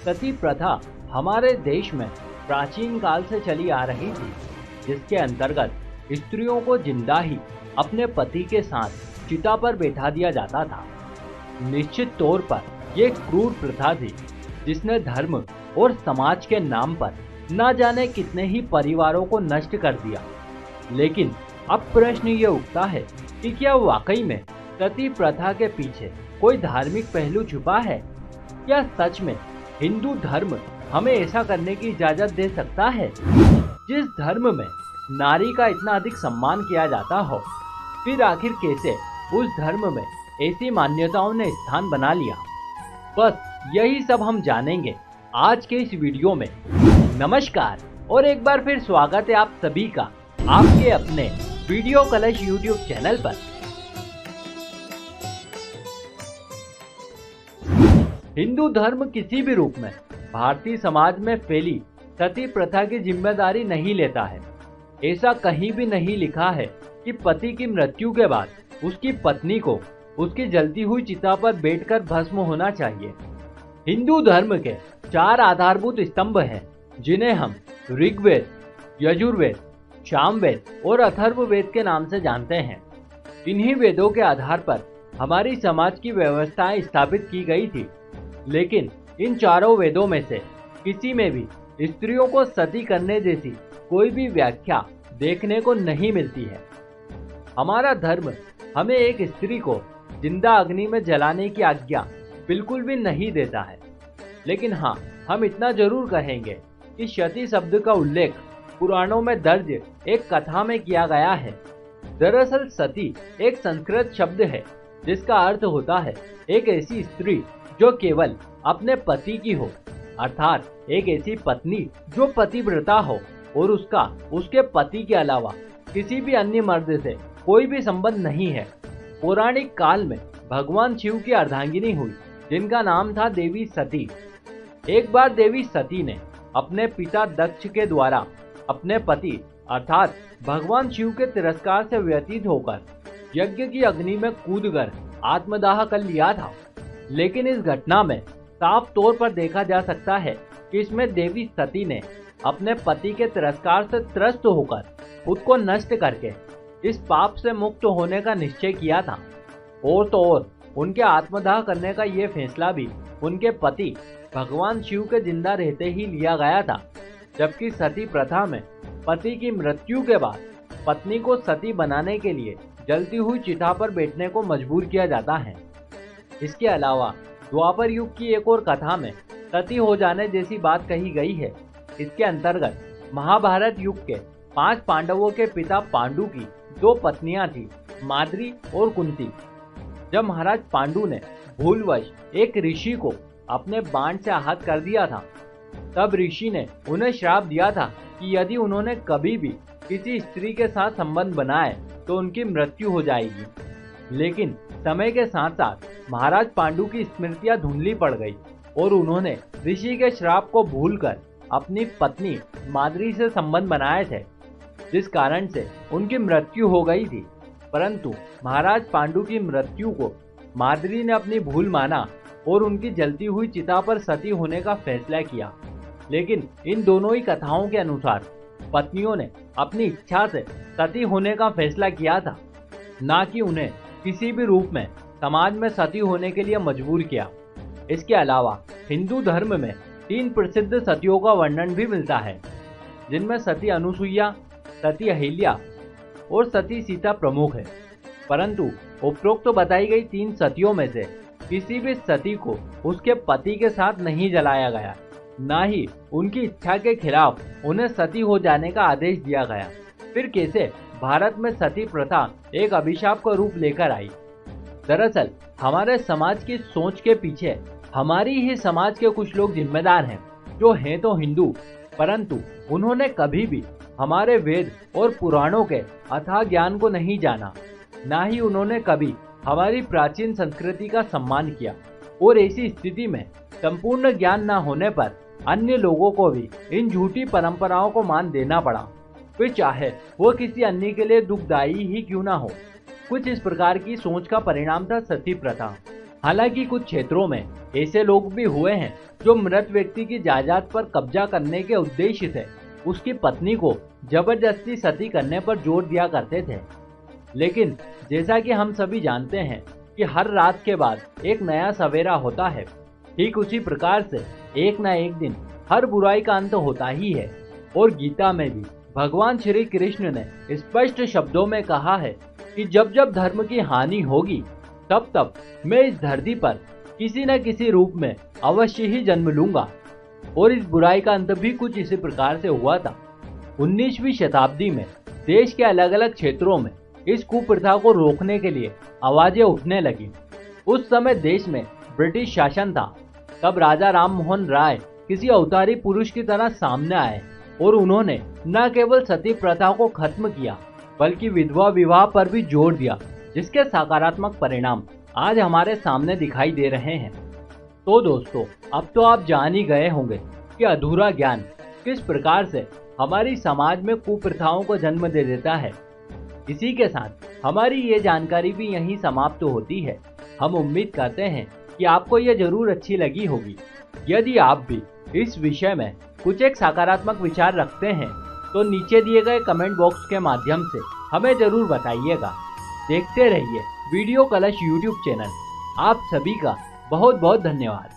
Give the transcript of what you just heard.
सती प्रथा हमारे देश में प्राचीन काल से चली आ रही थी, जिसके अंतर्गत स्त्रियों को जिंदा ही अपने पति के साथ चिता पर बैठा दिया जाता था। निश्चित तौर पर यह क्रूर प्रथा थी, जिसने धर्म और समाज के नाम पर न जाने कितने ही परिवारों को नष्ट कर दिया। लेकिन अब प्रश्न ये उठता है कि क्या वाकई में सती प्रथा के पीछे कोई धार्मिक पहलू छुपा है? क्या सच में हिंदू धर्म हमें ऐसा करने की इजाजत दे सकता है? जिस धर्म में नारी का इतना अधिक सम्मान किया जाता हो, फिर आखिर कैसे उस धर्म में ऐसी मान्यताओं ने स्थान बना लिया? बस यही सब हम जानेंगे आज के इस वीडियो में। नमस्कार और एक बार फिर स्वागत है आप सभी का आपके अपने वीडियो कलश यूट्यूब चैनल पर। हिंदू धर्म किसी भी रूप में भारतीय समाज में फैली सती प्रथा की जिम्मेदारी नहीं लेता है। ऐसा कहीं भी नहीं लिखा है कि पति की मृत्यु के बाद उसकी पत्नी को उसकी जलती हुई चिता पर बैठकर भस्म होना चाहिए। हिंदू धर्म के 4 आधारभूत स्तंभ हैं, जिन्हें हम ऋग्वेद, यजुर्वेद, सामवेद और अथर्ववेद के नाम से जानते हैं। इन्हीं वेदों के आधार पर हमारी समाज की व्यवस्थाएं स्थापित की गई थी, लेकिन इन चारों वेदों में से किसी में भी स्त्रियों को सती करने जैसी कोई भी व्याख्या देखने को नहीं मिलती है। हमारा धर्म हमें एक स्त्री को जिंदा अग्नि में जलाने की आज्ञा बिल्कुल भी नहीं देता है। लेकिन हाँ, हम इतना जरूर कहेंगे कि सती शब्द का उल्लेख पुराणों में दर्ज एक कथा में किया गया है। दरअसल सती एक संस्कृत शब्द है, जिसका अर्थ होता है एक ऐसी स्त्री जो केवल अपने पति की हो, अर्थात एक ऐसी पत्नी जो पतिव्रता हो और उसका उसके पति के अलावा किसी भी अन्य मर्द से कोई भी संबंध नहीं है। पौराणिक काल में भगवान शिव की अर्धांगिनी हुई, जिनका नाम था देवी सती। एक बार देवी सती ने अपने पिता दक्ष के द्वारा अपने पति अर्थात भगवान शिव के तिरस्कार से व्यतीत होकर यज्ञ की अग्नि में कूदकर आत्मदाह कर लिया था। लेकिन इस घटना में साफ तौर पर देखा जा सकता है कि इसमें देवी सती ने अपने पति के तिरस्कार से त्रस्त होकर खुद को नष्ट करके इस पाप से मुक्त होने का निश्चय किया था। और तो और उनके आत्मदाह करने का ये फैसला भी उनके पति भगवान शिव के जिंदा रहते ही लिया गया था। जबकि सती प्रथा में पति की मृत्यु के बाद पत्नी को सती बनाने के लिए जलती हुई चिता पर बैठने को मजबूर किया जाता है। इसके अलावा द्वापर युग की एक और कथा में सती हो जाने जैसी बात कही गई है। इसके अंतर्गत महाभारत युग के 5 पांडवों के पिता पांडु की 2 पत्नियां थी, माद्री और कुंती। जब महाराज पांडु ने भूलवश एक ऋषि को अपने बाण से आहत कर दिया था, तब ऋषि ने उन्हें श्राप दिया था कि यदि उन्होंने कभी भी किसी स्त्री के साथ संबंध बनाए तो उनकी मृत्यु हो जाएगी। लेकिन समय के साथ साथ महाराज पांडु की स्मृतियां धुंधली पड़ गई और उन्होंने ऋषि के श्राप को भूलकर अपनी पत्नी माद्री से संबंध बनाए थे, जिस कारण से उनकी मृत्यु हो गई थी। परंतु महाराज पांडु की मृत्यु को माद्री ने अपनी भूल माना और उनकी जलती हुई चिता पर सती होने का फैसला किया। लेकिन इन दोनों ही कथाओं के अनुसार पत्नियों ने अपनी इच्छा से सती होने का फैसला किया था, ना कि उन्हें किसी भी रूप में समाज में सती होने के लिए मजबूर किया। इसके अलावा हिंदू धर्म में 3 प्रसिद्ध सतियों का वर्णन भी मिलता है, जिनमें सती अनुसुईया, सती अहिल्या और सती सीता प्रमुख है। परंतु उपरोक्त बताई गई 3 सतियों में से किसी भी सती को उसके पति के साथ नहीं जलाया गया, ना ही उनकी इच्छा के खिलाफ उन्हें सती हो जाने का आदेश दिया गया। फिर कैसे भारत में सती प्रथा एक अभिशाप का रूप लेकर आई? दरअसल हमारे समाज की सोच के पीछे हमारी ही समाज के कुछ लोग जिम्मेदार हैं, जो हैं तो हिंदू, परंतु उन्होंने कभी भी हमारे वेद और पुराणों के अथाह ज्ञान को नहीं जाना, ना ही उन्होंने कभी हमारी प्राचीन संस्कृति का सम्मान किया। और ऐसी स्थिति में संपूर्ण ज्ञान न होने पर अन्य लोगों को भी इन झूठी परंपराओं को मान देना पड़ा, फिर चाहे वो किसी अन्य के लिए दुखदायी ही क्यों ना हो। कुछ इस प्रकार की सोच का परिणाम था सती प्रथा। हालांकि कुछ क्षेत्रों में ऐसे लोग भी हुए हैं जो मृत व्यक्ति की जायदाद पर कब्जा करने के उद्देश्य से उसकी पत्नी को जबरदस्ती सती करने पर जोर दिया करते थे। लेकिन जैसा कि हम सभी जानते हैं कि हर रात के बाद एक नया सवेरा होता है, ठीक उसी प्रकार से एक न एक दिन हर बुराई का अंत होता ही है। और गीता में भी भगवान श्री कृष्ण ने स्पष्ट शब्दों में कहा है कि जब जब धर्म की हानि होगी तब तब मैं इस धरती पर किसी न किसी रूप में अवश्य ही जन्म लूंगा। और इस बुराई का अंत भी कुछ इसी प्रकार से हुआ था। 19वीं शताब्दी में देश के अलग अलग क्षेत्रों में इस कुप्रथा को रोकने के लिए आवाजें उठने लगी। उस समय देश में ब्रिटिश शासन था। तब राजा राम मोहन राय किसी अवतारी पुरुष की तरह सामने आए और उन्होंने न केवल सती प्रथा को खत्म किया बल्कि विधवा विवाह पर भी जोर दिया, जिसके सकारात्मक परिणाम आज हमारे सामने दिखाई दे रहे हैं। तो दोस्तों, अब तो आप जान ही गए होंगे कि अधूरा ज्ञान किस प्रकार से हमारी समाज में कुप्रथाओं को जन्म दे देता है। इसी के साथ हमारी ये जानकारी भी यहीं समाप्त होती है। हम उम्मीद करते हैं कि आपको ये जरूर अच्छी लगी होगी। यदि आप भी इस विषय में कुछ एक सकारात्मक विचार रखते हैं तो नीचे दिए गए कमेंट बॉक्स के माध्यम से हमें जरूर बताइएगा। देखते रहिए वीडियो कलश यूट्यूब चैनल। आप सभी का बहुत बहुत धन्यवाद।